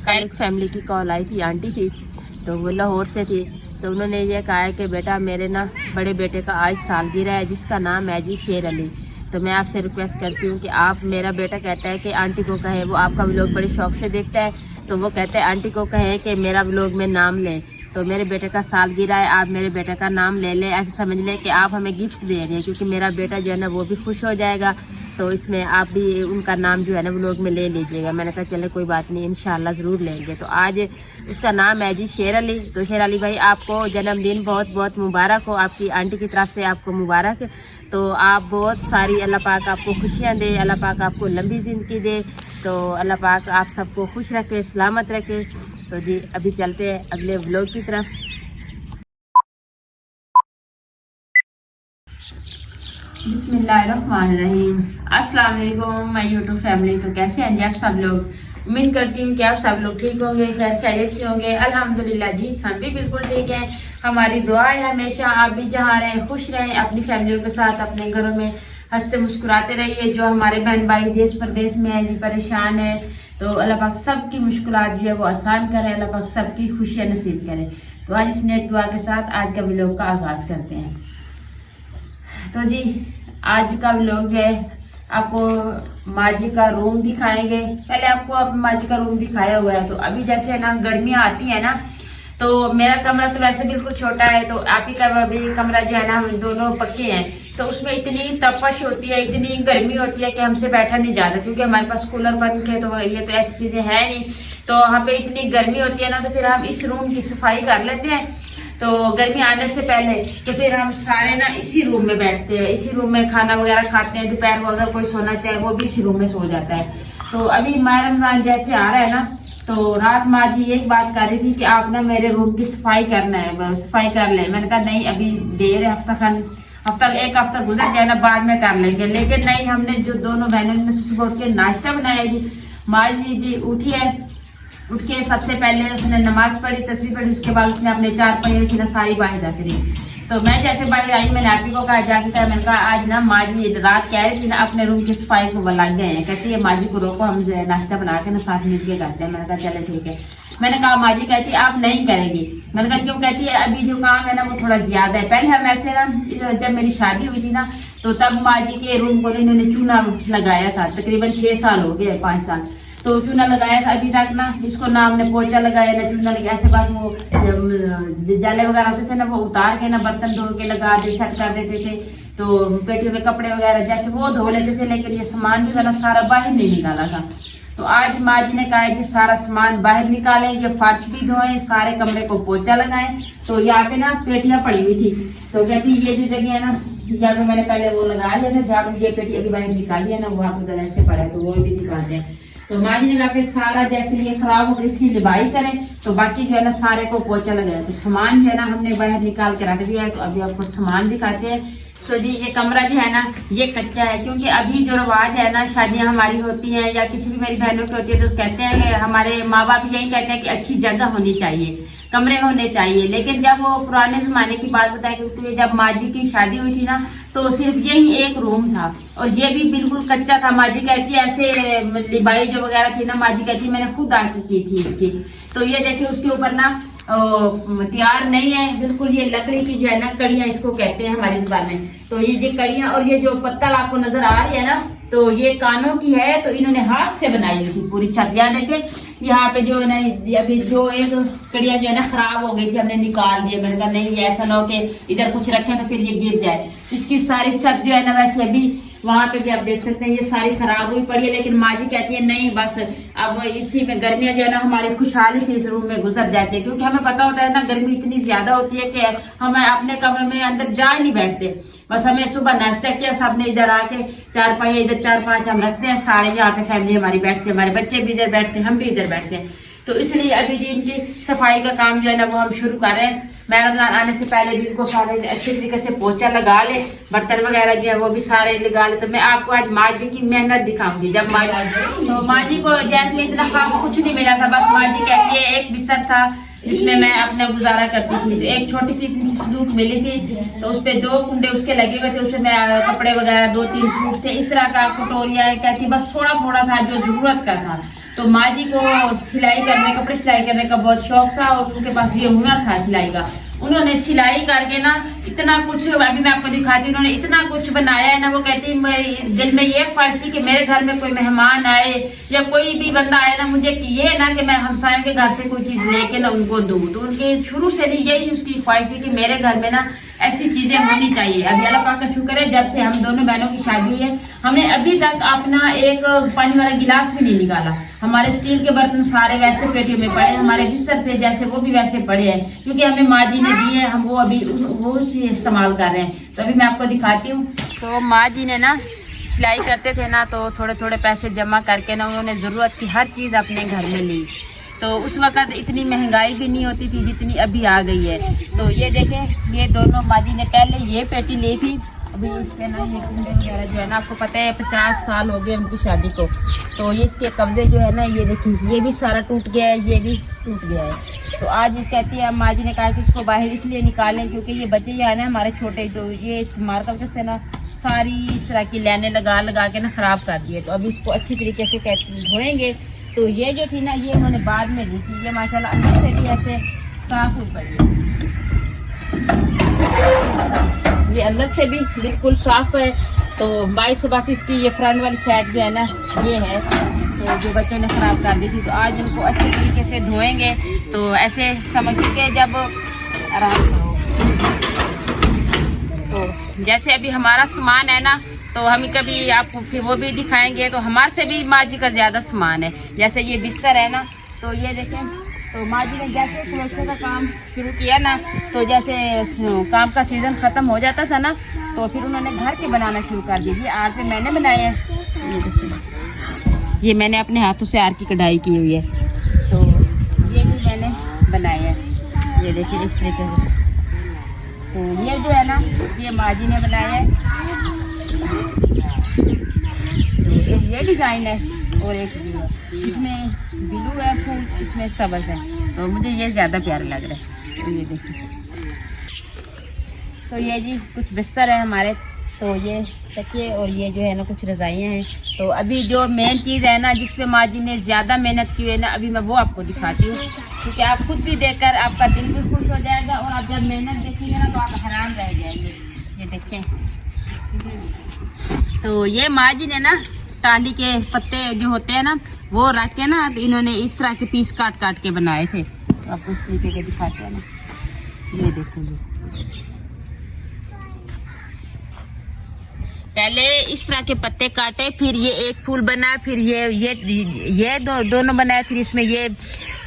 कल फैमिली की कॉल आई थी, आंटी थी तो वो लाहौर से थी। तो उन्होंने ये कहा है कि बेटा मेरे ना बड़े बेटे का आज सालगिरह है जिसका नाम है जी शेर अली। तो मैं आपसे रिक्वेस्ट करती हूँ कि आप, मेरा बेटा कहता है कि आंटी को कहें, वो आपका व्लॉग बड़े शौक से देखता है, तो वो कहते हैं आंटी को कहें कि मेरा व्लॉग में नाम लें। तो मेरे बेटे का सालगिरह है, आप मेरे बेटे का नाम ले लें, ऐसे समझ लें कि आप हमें गिफ्ट दे रहे हैं, क्योंकि मेरा बेटा जो है ना वो भी खुश हो जाएगा। तो इसमें आप भी उनका नाम जो है ना व्लॉग में ले लीजिएगा। मैंने कहा चले कोई बात नहीं, इंशाल्लाह ज़रूर लेंगे। तो आज उसका नाम है जी शेर अली। तो शेर अली भाई आपको जन्मदिन बहुत बहुत मुबारक हो, आपकी आंटी की तरफ से आपको मुबारक। तो आप बहुत सारी, अल्लाह पाक आपको खुशियाँ दे, अल्लाह पाक आपको लंबी ज़िंदगी दे। तो अल्लाह पाक आप सबको खुश रखे, सलामत रखे। तो जी अभी चलते हैं अगले व्लॉग की तरफ। बिस्मिल्लाहिर्रहमानिर्रहीम। अस्सलाम वालेकुम माय यूट्यूब फैमिली। तो कैसे हैं जी आप सब लोग? उम्मीद करती हूँ कि आप सब लोग ठीक होंगे, खैर खैरियत से होंगे। अल्हम्दुलिल्लाह जी हम भी बिल्कुल ठीक हैं। हमारी दुआ है हमेशा आप भी जहाँ रहें खुश रहें, अपनी फैमिलियों के साथ अपने घरों में हंसते मुस्कुराते रहिए। जो हमारे बहन भाई देश प्रदेश में है जी, परेशान है, तो अल्लाह पाक सबकी मुश्किलात जो है वो आसान करे, अल्लाह पाक सबकी खुशियाँ नसीब करे। तो आज इस नेक दुआ के साथ आज का व्लॉग का आगाज़ करते हैं। तो जी आज का व्लॉग जो है आपको माँ जी का रूम दिखाएंगे। पहले आपको अब माँ जी का रूम दिखाया हुआ है। तो अभी जैसे ना गर्मियाँ आती है ना, तो मेरा कमरा तो वैसे बिल्कुल छोटा है, तो आप ही का अभी कमरा जो है ना हम दोनों पक्के हैं, तो उसमें इतनी तपश होती है, इतनी गर्मी होती है कि हमसे बैठा नहीं जाता, क्योंकि हमारे पास कूलर पंखे तो ये तो ऐसी चीजें है नहीं। तो वहाँ पे इतनी गर्मी होती है ना, तो फिर हम इस रूम की सफाई कर लेते हैं। तो गर्मी आने से पहले तो फिर हम सारे ना इसी रूम में बैठते हैं, इसी रूम में खाना वगैरह खाते हैं। दोपहर को अगर कोई सोना चाहे वो भी इसी रूम में सो जाता है। तो अभी माह रमजान जैसे आ रहा है ना, तो रात माँ जी एक बात कर रही थी कि आप ना मेरे रूम की सफाई करना है, सफाई कर ले। मैंने कहा नहीं अभी देर है, एक हफ्ता गुजर जाए ना, बाद में कर लेंगे। लेकिन नहीं, हमने जो दोनों बहनों ने सुबह उठ के नाश्ता बनाया जी। माँ जी उठी है, उठ के सबसे पहले उसने नमाज पढ़ी, तस्बीह पढ़ी, उसके बाद उसने अपने चार पहिए की ना सारी बाहर करी। तो मैं जैसे बाहर आई, मैंने आंटी को कहा जाके था, मैंने कहा आज ना माँ जी रात कह रही थी ना अपने रूम की सफाई को लग गए हैं। कहती है माँ जी को रोको, हम जो है नाश्ता बना के ना साथ मिल के करते हैं। मैंने कहा चले ठीक है। मैंने कहा माँ जी कहती है आप नहीं करेंगी। मैंने कहा क्यों? कहती है अभी जो काम है ना वो थोड़ा ज्यादा है। पहले हम ऐसे ना, जब मेरी शादी हुई थी ना, तो तब माँ जी के रूम को इन्होंने चूना लगाया था, तकरीबन 6 साल हो गए, 5 साल। तो चूना लगाया था अभी तक ना, इसको ना हमने पोछा लगाया ना चूना लगाया। ऐसे पास वो जाले वगैरह होते थे ना, वो उतार के ना बर्तन धो के लगा दे, सेट कर देते थे। तो पेटियों के कपड़े वगैरह जैसे वो धो लेते थे, लेकिन ये सामान भी ना सारा बाहर नहीं निकाला था। तो आज माँ जी ने कहा है कि सारा सामान बाहर निकालें, ये फर्श भी धोएं, सारे कमरे को पोछा लगाएं। तो यहाँ पे ना पेटियां पड़ी हुई थी, तो कहती ये जो जगह है ना, यहाँ पे मैंने पहले वो लगा लिया था झाड़ू, ये पेटी अभी बाहर निकाल लिया ना, वहाँ पे ऐसे पड़ा है, तो वो भी निकालते हैं। तो माँ जी ने कहा कि सारा जैसे ये खराब हो गया इसकी लिबाई करें, तो बाकी जो है ना सारे को पोछा लगाया। तो सामान जो है ना हमने बाहर निकाल के रख दिया है। तो अभी आपको सामान दिखाते हैं। तो जी ये कमरा जो है ना ये कच्चा है, क्योंकि अभी जो रिवाज है ना, शादियां हमारी होती हैं या किसी भी मेरी बहनों की होती है, तो कहते हैं कि हमारे माँ बाप यही कहते हैं कि अच्छी जगह होनी चाहिए, कमरे होने चाहिए। लेकिन जब वो पुराने जमाने की बात बताए, क्योंकि जब माँ जी की शादी हुई थी ना, तो सिर्फ यही एक रूम था और ये भी बिल्कुल कच्चा था। माँ जी कहती है ऐसे लिबाई जो वगैरह थी ना, माँ जी कहती मैंने खुद आके की थी इसकी। तो ये देखिए उसके ऊपर ना तैयार नहीं है बिल्कुल, ये लकड़ी की जो है ना कड़ियां इसको कहते हैं हमारी जुबान में। तो ये कड़ियां और ये जो पत्तल आपको नजर आ रही है ना, तो ये कानों की है। तो इन्होंने हाथ से बनाई हुई थी पूरी छत। यहाँ देखे यहाँ पे जो है अभी जो एक कड़ियां जो है ना खराब हो गई थी, हमने निकाल दिया। मैंने कहा नहीं ऐसा ना हो कि इधर कुछ रखें तो फिर ये गिर जाए। इसकी सारी छत जो है ना, वैसे अभी वहां पे भी आप देख सकते हैं ये सारी खराब हुई पड़ी है। लेकिन माँ जी कहती है नहीं बस अब इसी में गर्मियां जो है ना हमारी खुशहाली से इस रूम में गुजर जाती है, क्योंकि हमें पता होता है ना गर्मी इतनी ज्यादा होती है कि हम अपने कमरे में अंदर जा ही नहीं बैठते। बस हमें सुबह नाश्ता किया, सबने इधर आके चार पाई इधर 4-5 हम रखते हैं, सारे यहाँ पे फैमिली हमारी बैठती है, हमारे बच्चे भी इधर बैठते हैं, हम भी इधर बैठते हैं। तो इसलिए अभी जी इनकी सफाई का काम जो है ना वो हम शुरू कर रहे हैं। मैं रमजान आने से पहले भी इनको सारे अच्छे तरीके से पोछा लगा ले, बर्तन वगैरह जो है वो भी सारे लगा ले। तो मैं आपको आज माँ जी की मेहनत दिखाऊंगी। जब माँ जी को जैसे में इतना खास कुछ नहीं मिला था, बस माँ जी कहती है एक बिस्तर था, जिसमें मैं अपना गुजारा करती थी। तो एक छोटी सी इतनी सी संदूक मिली थी, तो उस पे 2 कुंडे उसके लगे हुए थे, उसमें मैं कपड़े वगैरह 2-3 सूट थे, इस तरह का कटोरिया क्या थी, बस थोड़ा थोड़ा था जो जरूरत का था। तो माँ जी को सिलाई करने, कपड़े सिलाई करने का बहुत शौक था और उनके पास ये हुनर था सिलाई का। उन्होंने सिलाई करके ना इतना कुछ, अभी मैं आपको दिखाती हूँ, उन्होंने इतना कुछ बनाया है ना। वो कहती दिल में ये ख्वाहिश थी कि मेरे घर में कोई मेहमान आए या कोई भी बंदा आए ना, मुझे ये ना कि मैं हमसायों के घर से कोई चीज लेके ना उनको दूं। तो उनके शुरू से नहीं यही उसकी ख्वाहिश थी कि मेरे घर में ना ऐसी चीजें होनी चाहिए। अभी अल्लाह पाक का शुक्र है, जब से हम दोनों बहनों की शादी हुई है, हमने अभी तक अपना एक पानी वाला गिलास भी नहीं निकाला। हमारे स्टील के बर्तन सारे वैसे पेटियों में पड़े, हमारे बिस्तर थे जैसे वो भी वैसे पड़े हैं, क्योंकि हमें माँ जी ने दिए हैं, हम वो अभी वो इस्तेमाल कर रहे हैं। तो अभी मैं आपको दिखाती हूँ। तो माँ जी ने ना सिलाई करते थे ना, तो थोड़े थोड़े पैसे जमा करके ना उन्होंने ज़रूरत की हर चीज़ अपने घर में ली। तो उस वक़्त इतनी महंगाई भी नहीं होती थी जितनी अभी आ गई है। तो ये देखें, ये दोनों माँ जी ने पहले ये पेटी ली थी, अभी इसके ना ये कुंडे वगैरह जो है ना, आपको पता है 50 साल हो गए उनकी शादी को। तो ये इसके कब्जे जो है ना, ये देखिए ये भी सारा टूट गया है, ये भी टूट गया है। तो आज इस कहती है, माँ जी ने कहा कि इसको बाहर इसलिए निकालें क्योंकि ये बच्चे यहाँ ना हमारे छोटे, तो ये इस मार का से ना सारी इस तरह की लाइनें लगा लगा के ना ख़राब कर दिए। तो अभी इसको अच्छी तरीके से धोएंगे। तो ये जो थी ना, ये उन्होंने बाद में दी थी। ये माशाल्लाह अंदर से भी ऐसे साफ हो पड़ी है, ये अंदर से भी बिल्कुल साफ है। तो बाईस से बस इसकी ये फ्रंट वाली साइड जो है ना, ये है तो जो बच्चों ने खराब कर दी थी। तो आज इनको अच्छे तरीके से धोएंगे। तो ऐसे समझिए कि जब आराम करो, तो जैसे अभी हमारा सामान है ना, तो हम कभी आपको फिर वो भी दिखाएंगे। तो हमारे से भी माँ जी का ज़्यादा सामान है। जैसे ये बिस्तर है ना, तो ये देखें, तो माँ जी ने जैसे क्रोशे का काम शुरू किया ना, तो जैसे काम का सीज़न ख़त्म हो जाता था ना, तो फिर उन्होंने घर के बनाना शुरू कर दी। आर पे मैंने बनाए हैं, ये देखिए, ये मैंने अपने हाथों से आर की कढ़ाई की हुई है। तो ये भी मैंने बनाए हैं, ये देखिए इस तरीके से। तो ये जो है ना, ये माँ जी ने बनाया है। तो एक ये डिज़ाइन है और एक ये है, इसमें ब्लू है फूल, इसमें सब्ज़ है। तो मुझे ये ज़्यादा प्यारा लग रहा है। तो ये देखिए, तो ये जी कुछ बिस्तर है हमारे, तो ये तकिए और ये जो है ना कुछ रज़ाइयाँ हैं। तो अभी जो मेन चीज़ है ना, जिस पे माँ जी ने ज़्यादा मेहनत की है ना, अभी मैं वो आपको दिखाती हूँ, क्योंकि आप खुद भी देखकर आपका दिल भी खुश हो जाएगा और आप जब मेहनत देखेंगे ना तो आप हैरान रह जाएंगे। ये देखें, तो ये माँ जी ने ना टांडी के पत्ते जो होते हैं ना, वो रख के ना, तो इन्होंने इस तरह के पीस काट काट के बनाए थे। तो आपको इस तरीके के दिखाते हैं ना, ये देखेंगे। पहले इस तरह के पत्ते काटे, फिर ये एक फूल बना, फिर ये दोनों बनाए, फिर इसमें ये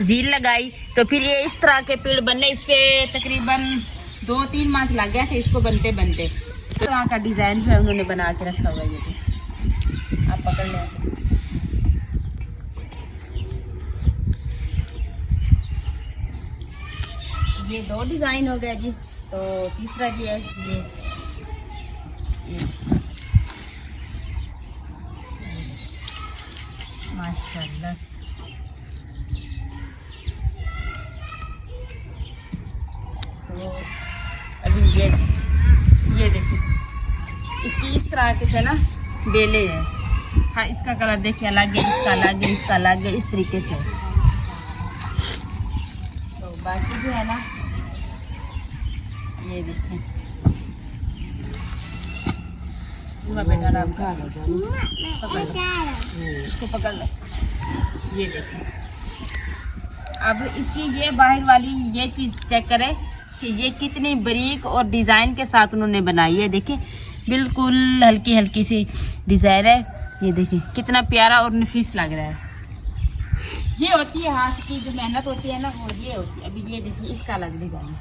झील लगाई, तो फिर ये इस तरह के पेड़ बने। इस पे तकरीबन 2-3 माह लग गया थे इसको बनते बनते। तो इस तरह का डिजाइन जो है उन्होंने बना के रखा हुआ है। ये आप पकड़ लें, ये 2 डिजाइन हो गया जी। तो तीसरा जी है ये माशाल्लाह। तो अभी ये देखिए, इसकी इस तरह से ना बेले हैं। हाँ, इसका कलर देखिए अलग है, इसका अलग है, इसका अलग है, इस तरीके से। तो बाकी जो है ना, ये देखिए, बेटा आराम इसको पकड़ लो। ये देखिए, अब इसकी ये बाहर वाली ये चीज़ चेक करें कि ये कितनी बारीक और डिज़ाइन के साथ उन्होंने बनाई है। देखिए, बिल्कुल हल्की हल्की सी डिज़ाइन है। ये देखिए कितना प्यारा और नफीस लग रहा है। ये होती है हाथ की जो मेहनत होती है ना, वो ये होती है। अभी ये देखिए, इसका अलग डिज़ाइन है।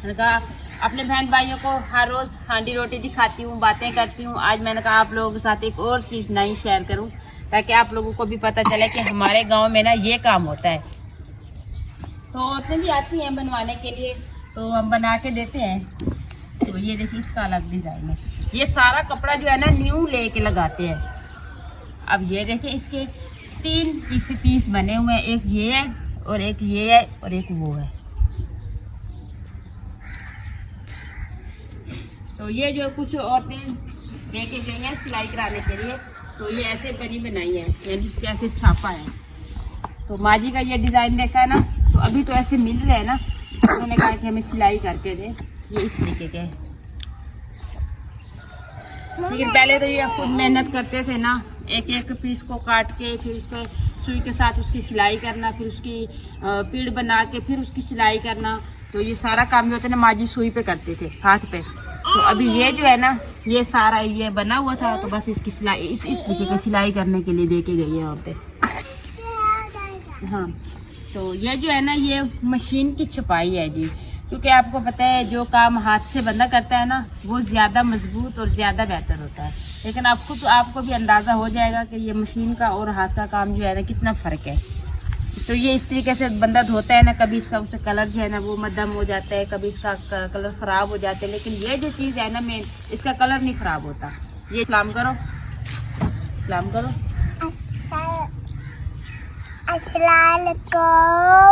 मैंने कहा अपने बहन भाइयों को हर रोज़ हांडी रोटी दिखाती हूँ, बातें करती हूँ। आज मैंने कहा आप लोगों के साथ एक और चीज़ नई शेयर करूँ, ताकि आप लोगों को भी पता चले कि हमारे गांव में ना ये काम होता है। तो औरतें भी आती हैं बनवाने के लिए, तो हम बना के देते हैं। तो ये देखिए इसका अलग डिजाइन है। ये सारा कपड़ा जो है ना न्यू लेके लगाते हैं। अब ये देखिए इसके 3 पीस बने हुए हैं, एक ये है और एक ये है और एक वो है। तो ये जो कुछ औरतें लेके गई हैं सिलाई कराने के लिए, तो ये ऐसे परी बनाई है, यानी इसके ऐसे छापा है। तो माँ जी का ये डिजाइन देखा है ना, तो अभी तो ऐसे मिल रहे हैं ना, उन्होंने कहा कि हमें सिलाई करके दे। ये इस तरीके के, लेकिन पहले तो ये खुद मेहनत करते थे ना, एक एक पीस को काट के फिर उसको सुई के साथ उसकी सिलाई करना, फिर उसकी पीड़ बना के फिर उसकी सिलाई करना। तो ये सारा काम जो होता है ना माँ जी सुई पे करते थे, हाथ पे। तो अभी ये जो है ना ये सारा ये बना हुआ था, तो बस इसकी सिलाई इस तरीके की सिलाई करने के लिए दे के गई है औरतें। हाँ, तो ये जो है ना ये मशीन की छपाई है जी, क्योंकि आपको पता है जो काम हाथ से बंदा करता है ना वो ज़्यादा मजबूत और ज़्यादा बेहतर होता है। लेकिन आपको भी अंदाज़ा हो जाएगा कि ये मशीन का और हाथ का काम जो है ना कितना फ़र्क है। तो ये इस तरीके से बंदा धोता है ना, कभी इसका उसका कलर जो है ना वो मध्यम हो जाता है, कभी इसका कलर ख़राब हो जाता है, लेकिन ये जो चीज़ है ना मेन, इसका कलर नहीं ख़राब होता। ये सलाम करो, सलाम करो।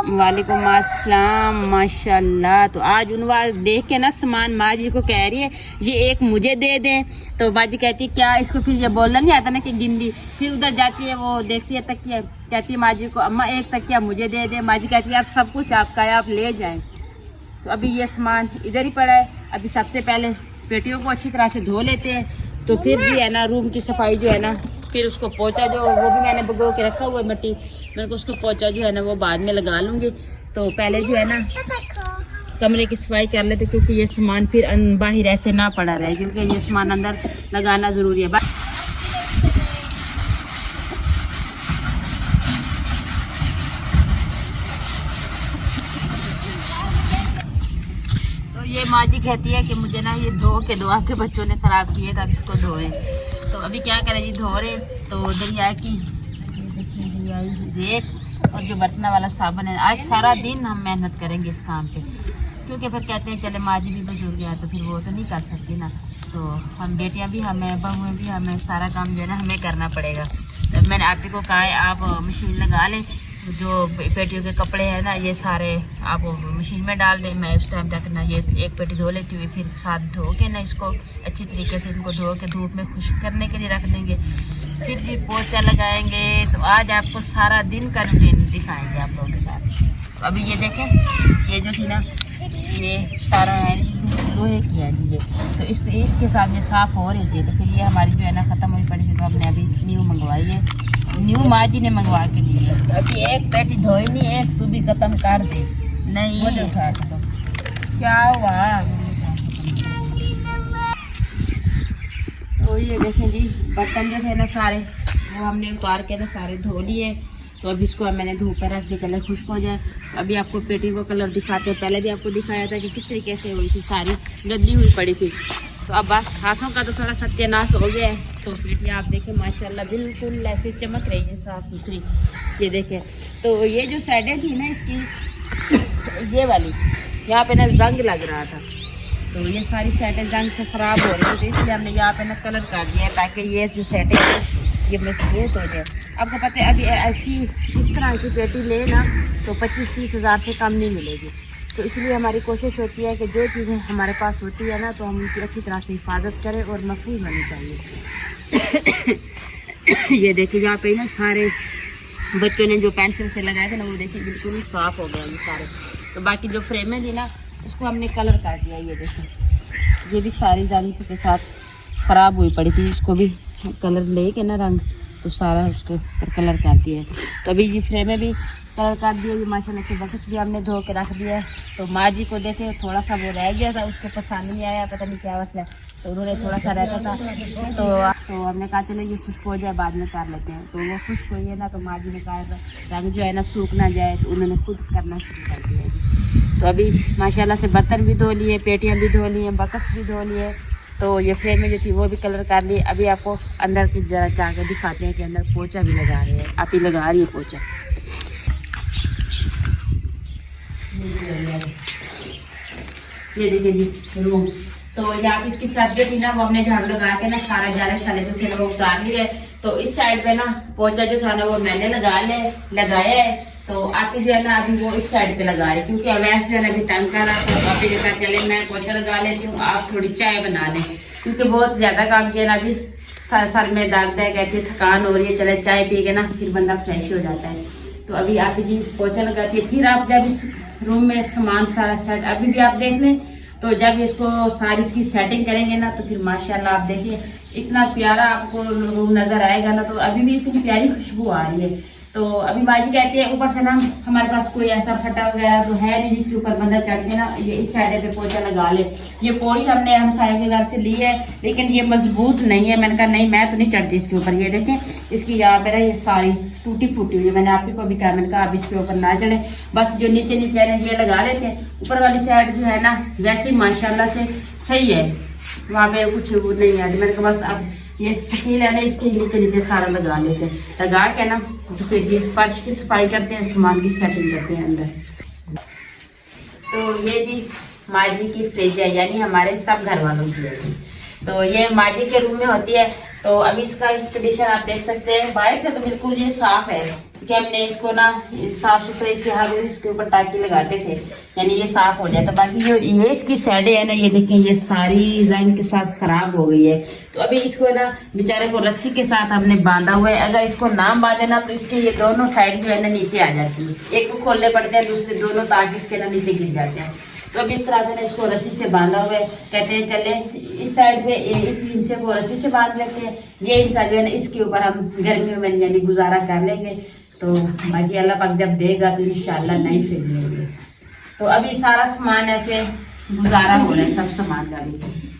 वालेकुम अस्सलाम। माशाल्लाह। तो आज उनवार देख के ना सामान माँ जी को कह रही है ये एक मुझे दे दे, तो माँ जी कहती है क्या, इसको फिर ये बोलना नहीं आता ना कि गिंदी। फिर उधर जाती है वो देखती है तकिया, कहती है माँ जी को अम्मा एक तकिया मुझे दे दे। माँ जी कहती है अब सब कुछ आपका है, आप ले जाएं। तो अभी ये सामान इधर ही पड़ा है। अभी सबसे पहले पेटियों को अच्छी तरह से धो लेते हैं, तो फिर भी है ना रूम की सफाई जो है ना, फिर उसको पोछा जो वो भी मैंने भगो के रखा हुआ है मट्टी, मेरे को उसको पोछा जो है ना वो बाद में लगा लूँगी। तो पहले जो है ना कमरे की सफाई कर लेते, क्योंकि ये सामान फिर बाहर ऐसे ना पड़ा रहे, क्योंकि ये सामान अंदर लगाना ज़रूरी है। तो ये माँ जी कहती है कि मुझे ना ये धो के दो, आपके बच्चों ने ख़राब किए तो अब इसको धोए। तो अभी क्या करें जी, धो रहे। तो दरिया की रेत और जो बर्तना वाला साबुन है, आज सारा दिन हम मेहनत करेंगे इस काम पे, क्योंकि फिर कहते हैं चले माँ जी भी बुजुर्ग है तो फिर वो तो नहीं कर सकती ना, तो हम बेटियां भी हमें, बहुएं भी हमें, सारा काम जो है ना हमें करना पड़ेगा। तो मैंने आप ही को कहा है आप मशीन लगा लें, जो पेटियों के कपड़े हैं ना ये सारे आप मशीन में डाल दें। मैं उस टाइम तक ना ये एक पेटी धो लेती हुई, फिर साथ धो के ना इसको अच्छी तरीके से इनको धो के धूप में खुश्क करने के लिए रख देंगे। फिर जी पोछा लगाएंगे। तो आज आपको सारा दिन का रूटीन दिखाएंगे आप लोगों के साथ। तो अभी ये देखें, ये जो थी ना ये तारा है लोहे की है जी, ये तो इसके साथ ये साफ़ हो रही थी। तो फिर ये हमारी जो है ना ख़त्म हुई पड़ी थी, तो हमने अभी न्यू मंगवाई है, न्यू माँ जी ने मंगवा के दी है। अभी एक पेटी धोई नहीं, एक सुबह ख़त्म कर दे नहीं वो जो था। तो क्या हुआ, तो ये देखें जी बर्तन जो थे ना सारे वो हमने उतार के ना सारे धो लिए। तो अभी इसको मैंने धूप पर रख दिया, कलर खुश्क हो जाए। अभी आपको पेटी को कलर दिखाते हैं, पहले भी आपको दिखाया था कि किस तरीके से हुई थी, सारी गंदी हुई पड़ी थी। तो अब बस हाथों का तो थोड़ा सत्यानाश हो गया है। तो पेटियाँ आप देखें माशाल्लाह बिल्कुल ऐसे चमक रही है, साफ सुथरी। ये देखें, तो ये जो साइडें थी ना इसकी, ये वाली यहाँ पे ना जंग लग रहा था, तो ये सारी साइडें जंग से ख़राब हो रही थी, इसलिए हमने यहाँ पे ना कलर कर दिया ताकि ये जो सेटिंग है ये मजबूत हो जाए। आपको पता है अभी ऐसी इस तरह की पेटी ले ना तो 25-30 हज़ार से कम नहीं मिलेगी। तो इसलिए हमारी कोशिश होती है कि जो चीज़ें हमारे पास होती है ना तो हम उनकी अच्छी तरह से हिफाजत करें और महफूज होनी चाहिए। ये देखिए यहाँ पे ना सारे बच्चों ने जो पेंसिल से लगाए थे ना वो देखिए बिल्कुल ही साफ़ हो गया ये सारे। तो बाकी जो फ्रेमें थी ना उसको हमने कलर कर दिया। ये देखिए ये भी सारी जानी के साथ ख़राब हुई पड़ी थी, इसको भी कलर ले के ना रंग तो सारा उसके ऊपर कलर कर दिया। तो अभी ये फ्रेमें भी कलर कर दिया। ये माशाल्लाह से बक्स भी हमने धो के रख दिया। तो माँ जी को देखे थोड़ा सा वो रह गया था, उसको पसंद नहीं आया, पता नहीं क्या मसला, तो उन्होंने थोड़ा सा रहता था तो हमने कहा चलो ये खुश्क हो जाए बाद में कर लेते हैं। तो वो खुश्क हुई है ना, तो माँ जी ने कहा रंग जो है ना सूख ना जाए, तो उन्होंने खुद करना शुरू कर दिया। तो अभी माशाल्लाह से बर्तन भी धो लिए, पेटियाँ भी धो लिए, बक्स भी धो लिए। तो ये फ्रेमें जो थी वो भी कलर कर लिए। अभी आपको अंदर की जरा जा के दिखाते हैं कि अंदर पोछा भी लगा रहे हैं। आप ही लगा रही है पोछा। ये देखिए जी रूम, तो यहाँ पे इसकी छत जो थी ना वो हमने झाड़ू लगा के ना सारा जाले शाले जो थे वो उतार लिए। तो इस साइड पे ना पोचा जो था ना वो मैंने लगाया है। तो आपके जो है ना अभी वो इस साइड पे लगा रहे क्योंकि अवैस जो है ना अभी तंग कर रहा। तो आप जैसा चले मैं पोछा लगा लेती हूँ, आप थोड़ी चाय बना लें क्योंकि बहुत ज्यादा काम किया ना अभी, सर में दर्द है, कहती है थकान हो रही है, चले चाय पी के ना फिर बंदा फ्रेश हो जाता है। तो अभी आप जी पोछा लगाती है, फिर आप जब इस रूम में सामान सारा सेट अभी भी आप देख लें। तो जब इसको सारी इसकी सेटिंग करेंगे ना तो फिर माशाल्लाह आप देखिए इतना प्यारा आपको रूम नजर आएगा ना। तो अभी भी इतनी प्यारी खुशबू आ रही है। तो अभी माजी कहती है ऊपर से ना हमारे पास कोई ऐसा फटा वगैरह तो है नहीं जिसके ऊपर बंदा चढ़ के ना ये इस साइड पे पोछा लगा ले। ये पौड़ी हमने हम सारे के घर से ली है लेकिन ये मजबूत नहीं है। मैंने कहा नहीं मैं तो नहीं चढ़ती इसके ऊपर। ये देखें इसकी यहाँ पे ना ये सारी टूटी फूटी हुई है। मैंने आप ही को भी कहा, मैंने कहा आप इसके ऊपर ना चढ़े, बस जो नीचे नीचे है ये लगा लेते हैं। ऊपर वाली साइड जो है ना वैसे ही माशाल्लाह से सही है, वहाँ पे कुछ वो नहीं है। मैंने कहा बस अब ये स्टील है ना इसके नीचे नीचे सारा लगा लेते हैं, लगा के ना तो फिर ये फर्श की सफाई करते हैं, सामान की सेटिंग करते हैं अंदर। तो ये जी माजी की फ्रिज है, यानी हमारे सब घर वालों की है। तो ये माजी के रूम में होती है। तो अभी इसका कंडीशन आप देख सकते हैं, बाहर से तो बिल्कुल ये साफ है क्योंकि हमने इसको ना साफ सुथरे इसके हर रोज इसके ऊपर टाकी लगाते थे, यानी ये साफ हो जाए। तो बाकी जो ये इसकी साइडें है ना ये देखें ये सारी जंग के साथ खराब हो गई है। तो अभी इसको ना बेचारे को रस्सी के साथ हमने बांधा हुआ है। अगर इसको ना बांधे ना तो इसके ये दोनों साइड जो है ना नीचे आ जाती है, एक को खोलने पड़ते हैं, दूसरे दोनों ताकि इसके ना नीचे गिर जाते हैं। तो अब इस तरह से ना इसको रस्सी से बांधा हुआ है। कहते हैं चले इस साइड पे इस हिस्से को रस्सी से बांध लेते हैं, ये हिस्सा जो है ना इसके ऊपर हम गर्मियों में यानी गुजारा कर लेंगे। तो बाकी अल्लाह पाक जब देगा तो इंशाल्लाह नहीं फिर लेंगे। तो अभी सारा सामान ऐसे गुजारा हो रहा है सब सामान का भी।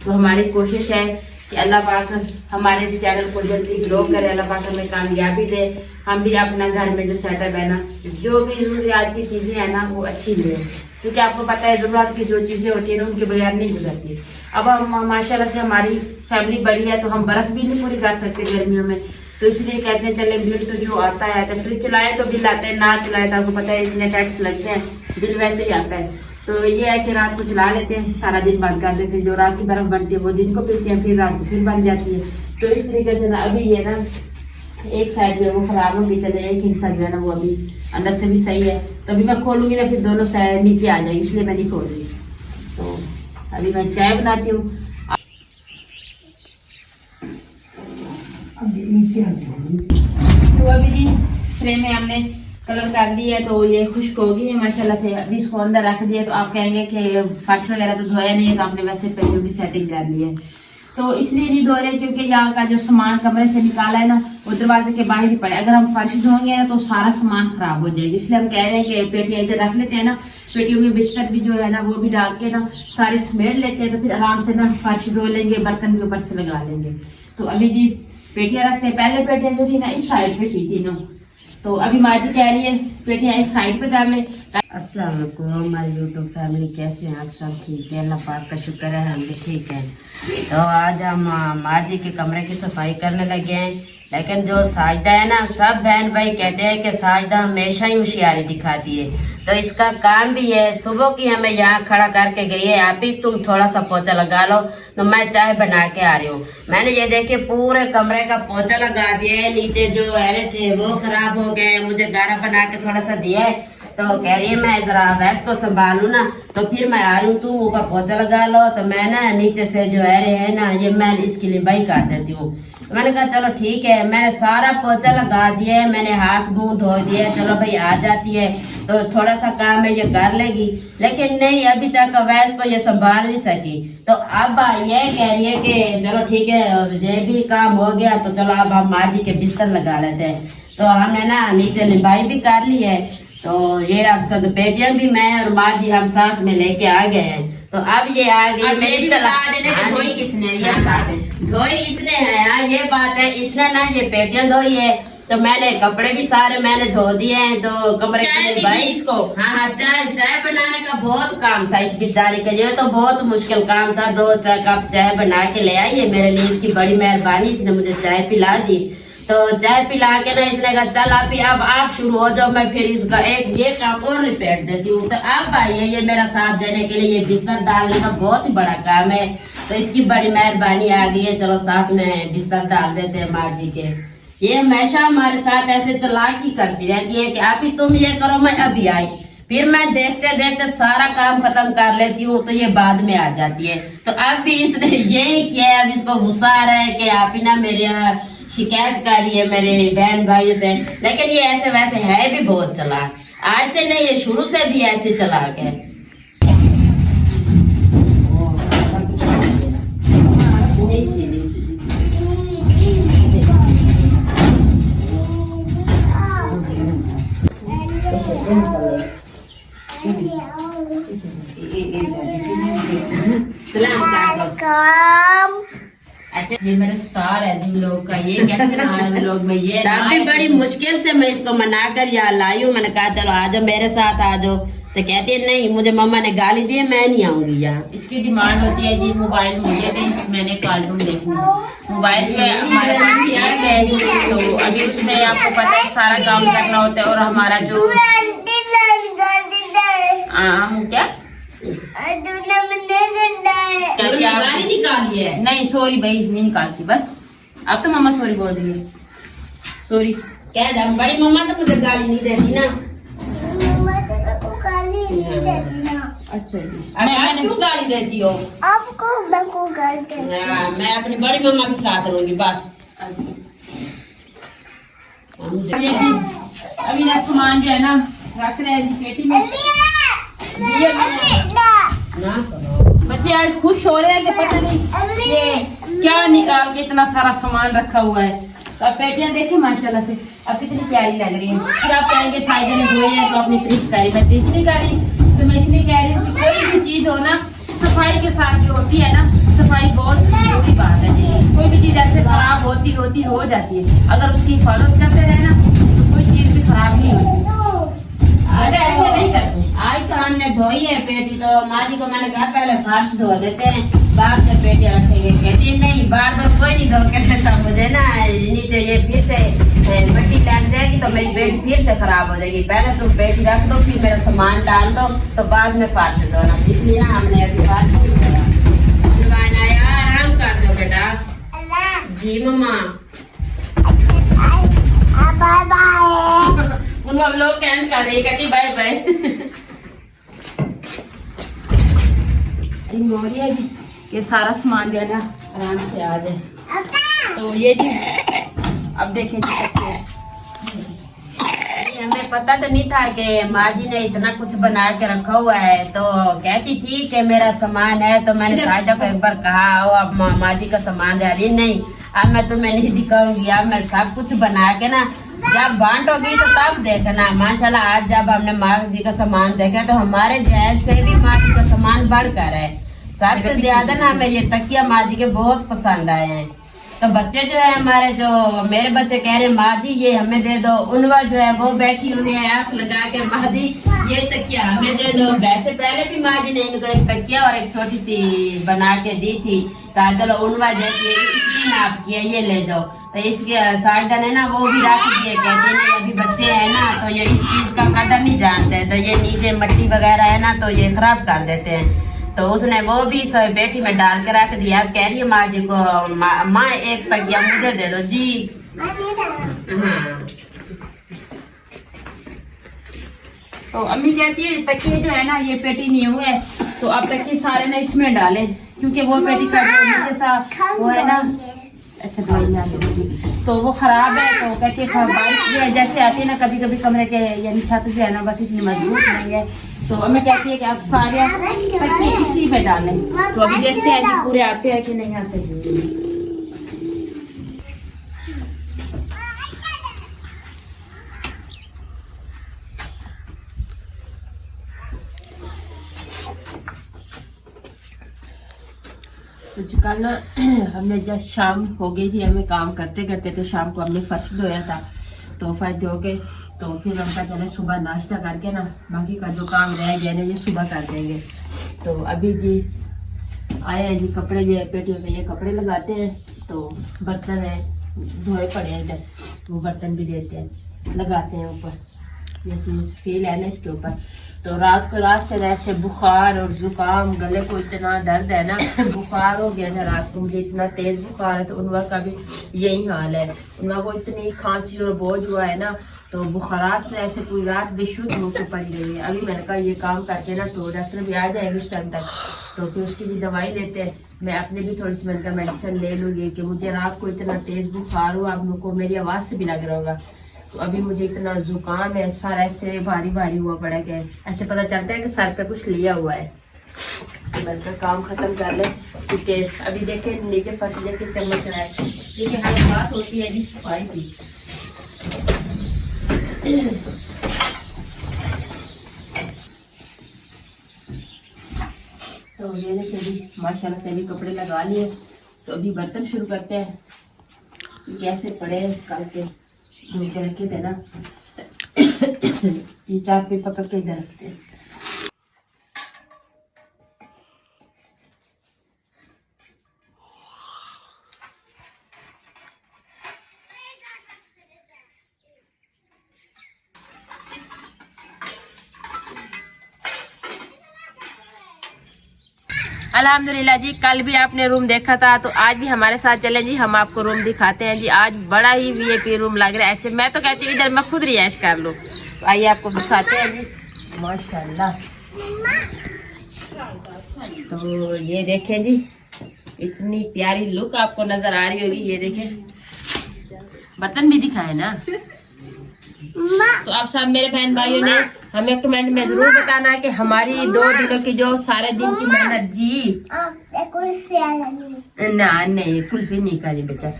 तो हमारी कोशिश है कि अल्लाह पाक हमारे इस चैनल को जल्दी ग्रो करे, अल्लाह पाक हमें कामयाबी दे, हम भी अपना घर में जो सेटअप है ना जो भी जरूरियात की चीजें है ना वो अच्छी मिले, क्योंकि आपको पता है जरूरत की जो चीजें होती है ना उनके बगैर नहीं गुजरती। अब हम माशाल्लाह से हमारी फैमिली बड़ी है तो हम बर्फ भी नहीं पूरी कर सकते गर्मियों में। तो इसलिए कहते हैं चले बिल तो जो आता है तो फ्रिज चलाए तो बिल आते हैं, ना चलाए तो आपको पता है इतने टैक्स लगते हैं, बिल वैसे ही आता है। तो ये है कि रात को चला लेते हैं, सारा दिन बंद कर देते हैं। जो रात की बर्फ बनती है वो दिन को पीते हैं, फिर रात को फिर बन जाती है। तो इस तरीके से ना अभी ये ना एक साइड जो है वो खराब होगी, चले एक हिस्सा जो है ना वो अभी अंदर से भी सही है। तो अभी मैं खोलूंगी ना फिर दोनों साइड नीचे आ जाएगी, इसलिए मैं नहीं खोल रही। तो अभी मैं चाय बनाती हूँ। तो अभी जी फ्रेम में हमने कलर कर दी है तो ये खुश्क होगी है माशाल्लाह से। अभी इसको अंदर रख दिया तो आप कहेंगे कि फर्श वगैरह तो धोया नहीं है, तो आपने वैसे पेड़ों की सेटिंग कर ली है। तो इसलिए नहीं धो रहे क्योंकि यहाँ का जो सामान कमरे से निकाला है ना वो दरवाजे के बाहर ही पड़े। अगर हम फर्श धोएंगे ना तो सारा सामान खराब हो जाएगा, इसलिए हम कह रहे हैं कि पेटियां इधर रख लेते हैं ना, पेटियों में बिस्तर भी जो है ना वो भी डाल के ना सारे समेट लेते हैं। तो फिर आराम से ना फर्श धो लेंगे, बर्तन भी ऊपर से लगा लेंगे। तो अभी जी पेटियां रखते हैं। पहले पेटियां जो थी ना इस साइड पे थी तीनों, तो अभी माजी कह रही है पेटियां एक साइड पे कर ले। अस्सलाम वालेकुम हमारी यूट्यूब फैमिली, कैसे हैं आप सब? ठीक है, अल्लाह पाक का शुक्र है हम भी ठीक हैं। तो आज हम माजी के कमरे की सफाई करने लगे हैं। लेकिन जो साजिदा है ना, सब बहन भाई कहते हैं कि साजिदा हमेशा ही होशियारी दिखाती है, तो इसका काम भी है। सुबह की हमें यहाँ खड़ा करके गई है, आप ही तुम थोड़ा सा पोछा लगा लो, तो मैं चाय बना के आ रही हूँ। मैंने ये देखिए पूरे कमरे का पोछा लगा दिया है, नीचे जो एरे थे वो खराब हो गए, मुझे गारा बना के थोड़ा सा दिया है। तो कह रही है मैं जरा वैस को संभालू ना, तो फिर मैं आ रही हूँ, तुम ऊपर पोछा लगा लो, तो मैं ना नीचे से जो एरे है ना ये मैं इसकी लिंबाई कर देती हूँ। तो मैंने कहा चलो ठीक है, मैंने सारा पोछा लगा दिया है, मैंने हाथ मुंह धो दिया, चलो भाई आ जाती है तो थोड़ा सा काम है ये कर लेगी। लेकिन नहीं, अभी तक अवैस को ये संभाल नहीं सकी। तो अब ये कह रही है कि चलो ठीक है ये भी काम हो गया, तो चलो अब हम माजी के बिस्तर लगा लेते हैं। तो हमने ना नीचे लिंबाई भी कर ली है। तो ये अब सब पेटियां भी मैं और माजी हम साथ में लेके आ गए हैं। तो अब ये आ गई मेरी चला धोई किसने? धोई इसने है। हाँ ये बात है, इसने ना ये पेटियां धोई है। तो मैंने कपड़े भी सारे मैंने धो दिए हैं। तो कमरे के भाई इसको हाँ चाय बनाने का बहुत काम था इस बेचारी का, ये तो बहुत मुश्किल काम था। 2 कप चाय बना के ले आई है मेरे लिए, इसकी बड़ी मेहरबानी, इसने मुझे चाय पिला दी। तो चाय पिला के ना इसने कहा चल अब आप शुरू हो जाओ, मैं फिर इसका एक ये काम और निपट देती हूँ। तो अब आइए ये मेरा साथ देने के लिए। ये बिस्तर डालने का बहुत ही बड़ा काम है, तो इसकी बड़ी मेहरबानी आ गई है। चलो साथ में बिस्तर डाल देते हैं माँ जी के। ये हमेशा हमारे साथ ऐसे चालाकी करती रहती है कि आप ही तुम ये करो, मैं अभी आई। फिर मैं देखते देखते सारा काम खत्म कर लेती हूँ तो ये बाद में आ जाती है। तो अब भी इसने यही किया है। अब इसको गुस्सा आ रहा है कि आप ही ना मेरे शिकायत करी है मेरे बहन भाइयों से। लेकिन ये ऐसे वैसे है भी बहुत चालाक। आज से नहीं, ये शुरू से भी ऐसे चालाक है। अच्छा, ये मेरे स्टार है जिन लोग का। ये कैसे ना आए लोग में ये तभी बड़ी मुश्किल से मैं इसको मना कर यहाँ लाई हूँ। मैंने कहा चलो आ जाओ मेरे साथ आ जाओ। तो कहती है नहीं, मुझे मम्मा ने गाली दी है, मैं नहीं आऊंगी यहाँ। इसकी डिमांड होती है जी मोबाइल मुझे दे, मैंने कार्टून देखना। मोबाइल पे हमारे पास यार है तो अभी उसमें आपको पता है सारा काम करना होता है। और हमारा जो क्या गाली निकाली है? नहीं सॉरी भाई, नहीं निकालती बस। अब तो मम्मा सॉरी बोल रही है। सॉरी कह दे, बड़ी मम्मा तो मुझे गाली नहीं देती ना। अच्छा जी, अरे आप क्यों गाली देती हो? आपको मैं अपनी बड़ी मम्मा के साथ रहूंगी बस। अभी ना सामान जो है ना रख रहे हैं पेटी में। ना करो। बच्चे आज खुश हो रहे हैं कि पता नहीं ये क्या निकाल के इतना सारा सामान रखा हुआ है। तो अब पेटियां देखें माशाल्लाह से अब कितनी प्यारी लग रही है। फिर आप कहेंगे साइड ने धोए हैं तो अपनी तारीफ करी, मैं तारीफ नहीं कर रही। तो मैं इसलिए कह रही हूँ कि कोई भी चीज हो ना सफाई के साथ जो होती है ना, सफाई बहुत जरूरी बात है जी। कोई भी चीज ऐसे खराब होती हो जाती है, अगर उसकी हिफाजत करते रहे ना तो कोई चीज भी खराब नहीं होती। अरे ऐसे नहीं करते। आज तो हमने धोई है पेटी, तो माँ जी को मैंने कहा पहले फर्श धो देते हैं बाद में पेटी रखेंगे। कहती है नहीं, बार बार कोई नहीं धो के देता, मुझे ना नीचे ये फिर से मिट्टी लग जाएगी तो मेरी पेटी फिर से खराब हो जाएगी। पहले तुम पेटी रख दो, फिर मेरा सामान डाल दो, तो बाद में फर्श धोना। इसलिए ना हमने अभी फर्श नहीं धोया। यार आराम कर दो बेटा। जी मम्मा। Bye bye. उन हम लोग कैंड कर रही कहती बाय बाय। मोरिया जी ये सारा सामान जो है ना आराम से आ जाए। तो ये जी अब देखें हमें पता तो नहीं था कि माँ जी ने इतना कुछ बना के रखा हुआ है। तो कहती थी कि मेरा सामान है, तो मैंने साजिदा को एक बार कहा अब माँ जी का सामान है। अरे नहीं, अब मैं तुम्हें नहीं दिखाऊंगी, अब मैं सब कुछ बना के ना जब बांटोगी तो तब देखना। माशाल्लाह आज जब हमने माँ जी का सामान देखा तो हमारे जैसे भी माँ जी का सामान बढ़कर है। सबसे ज्यादा ना हमें ये तकिया माँ जी के बहुत पसंद आए हैं। तो बच्चे जो है हमारे, जो मेरे बच्चे कह रहे माँ जी ये हमें दे दो। उनवा जो है वो बैठी हुई है आस लगा के, माँ जी ये तकिया हमें दे दो। वैसे पहले भी माँ जी ने इनको एक तकिया और एक छोटी सी बना के दी थी। कहा चलो उनवा जैसी इसकी नाप की है, ये ले जाओ। तो इसके साजिदा ने ना वो भी रख दिए। कहते नहीं अभी बच्चे है ना तो ये इस चीज का कदर नहीं जानते, तो ये नीचे मिट्टी वगैरह है ना तो ये खराब कर देते हैं। तो उसने वो भी पेटी में डाल के रख दिया। कह रही है माँ जी को माँ एक तकिया मुझे दे दो जी। हाँ तो अम्मी कहती है तकिए जो है ना ये पेटी नहीं हुए तो आप तकिए सारे ना इसमें डालें, क्योंकि वो पेटी का जो नीचे सा वो है ना, अच्छा दवाई तो वो खराब है। तो कहती है बारिश जो है जैसे आती है ना कभी कभी कमरे के यानी छत जो है ना बस इतनी मजबूत नहीं है। तो अम्मी कहती है कि आप सारे तकिए इसी में डालें। तो अभी देखते हैं कि पूरे आते हैं कि नहीं आते। तो कल हमने जब शाम हो गई थी, हमें काम करते करते तो शाम को हमने फर्श धोया था। तो फर्श धो के तो फिर हम कहा चले सुबह नाश्ता करके ना बाकी का जो काम रह गया ना ये सुबह कर देंगे। तो अभी जी आए हैं जी कपड़े जो है पेटियों पे ये कपड़े लगाते हैं। तो बर्तन है धोए पड़े हैं इधर, वो बर्तन भी देते हैं लगाते हैं ऊपर। जैसे फील है ना इसके ऊपर। तो रात से ऐसे बुखार और जुकाम, गले को इतना दर्द है ना, बुखार हो गया था रात को, मुझे इतना तेज बुखार है। तो उनवा का भी यही हाल है, उनवा को इतनी खांसी और बोझ हुआ है ना, तो बुखारात से ऐसे पूरी रात बेशुद्ध होकर पड़ी रही है। अभी मैंने कहा ये काम करके ना तो डॉक्टर भी आ जाएंगे उस टाइम तक, तो फिर उसकी भी दवाई लेते हैं। मैं अपने भी थोड़ी सी मैंने मेडिसिन ले लूँगी कि मुझे रात को इतना तेज बुखार हुआ, आप लोग को मेरी आवाज़ से भी लग रहा होगा। तो अभी मुझे इतना जुकाम है, सारा ऐसे भारी भारी हुआ पड़ा है, ऐसे पता चलता है कि सर पे कुछ लिया हुआ है। तो मैंने कहा काम खत्म कर ले, क्योंकि अभी देखे नीचे फर्श लेके चमक रहा है, क्योंकि हर बात होती है जी सफाई की। तो ये देखिए अभी माशाल्लाह से अभी कपड़े लगा लिए। तो अभी बर्तन शुरू करते हैं, कैसे पड़े कल के धो के रखे थे ना, ये चार पे पकड़ के इधर रखते हैं। अल्हम्दुलिल्लाह जी, कल भी आपने रूम देखा था, तो आज भी हमारे साथ चलें जी, हम आपको रूम दिखाते हैं जी। आज बड़ा ही वीआईपी रूम लग रहा है, ऐसे मैं तो कहती हूँ इधर मैं खुद रिहाइश कर लूँ। तो आइए आपको दिखाते हैं जी, माशाल्लाह। तो ये देखें जी, इतनी प्यारी लुक आपको नजर आ रही होगी। ये देखें, बर्तन भी दिखाए ना। तो आप सब मेरे बहन भाइयों ने हमें कमेंट में जरूर बताना कि हमारी 2 दिनों की जो सारे दिन की मेहनत जी। ना नहीं, कुल्फी नहीं खानी बेटा,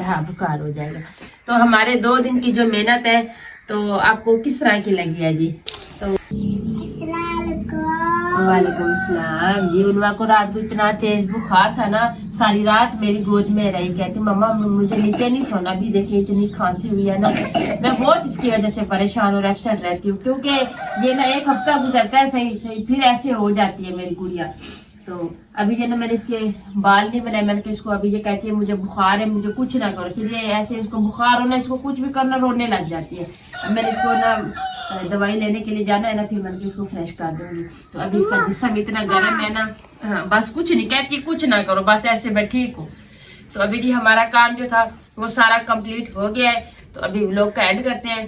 हाँ बुखार हो जाएगा। तो हमारे 2 दिन की जो मेहनत है, तो आपको किस तरह की लगी है जी? तो वालेकुम सलाम जी। उनवा को रात को इतना तेज बुखार था ना, सारी रात मेरी गोद में रही, कहती मम्मा मुझे नीचे नहीं सोना। भी देखिए इतनी खांसी हुई है ना, मैं बहुत इसकी वजह से परेशान और अपसेट रहती हूँ, क्योंकि ये ना एक हफ्ता गुजरता है सही सही, फिर ऐसे हो जाती है मेरी गुड़िया। तो अभी जो ना मैंने इसके बाल नहीं बनाए, मैंने इसको अभी ये कहती है मुझे बुखार है, मुझे कुछ ना करो। फिर ये ऐसे इसको बुखार होना, इसको कुछ भी करना रोने लग जाती है। अब मैंने इसको ना दवाई लेने के लिए जाना है ना, फिर मैंने इसको फ्रेश कर दूंगी। तो अभी इसका जिस्म इतना गर्म है ना, हाँ बस कुछ नहीं कहती, कुछ ना करो, बस ऐसे मैं ठीक हूँ। तो अभी जी हमारा काम जो था वो सारा कंप्लीट हो गया है। तो अभी व्लॉग का एंड करते हैं।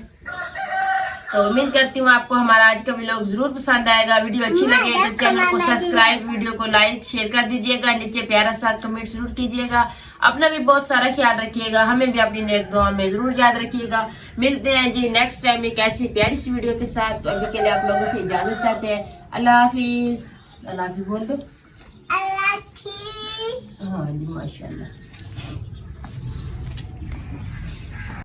तो उम्मीद करती हूँ आपको हमारा आज का व्लॉग जरूर पसंद आएगा। वीडियो अच्छी लगे तो चैनल को सब्सक्राइब, वीडियो को लाइक शेयर कर दीजिएगा, नीचे प्यारा सा कमेंट जरूर कीजिएगा। अपना भी बहुत सारा ख्याल रखिएगा, हमें भी अपनी नेक दुआ में जरूर याद रखिएगा। मिलते हैं जी नेक्स्ट टाइम एक ऐसी प्यारी सी वीडियो के साथ। तो अभी के लिए आप लोगों से इजाजत चाहते हैं। अल्लाह हाफिज। अल्लाह हाफिज बोल दो। अल्लाह हाफिज। हाँ जी माशाल्लाह।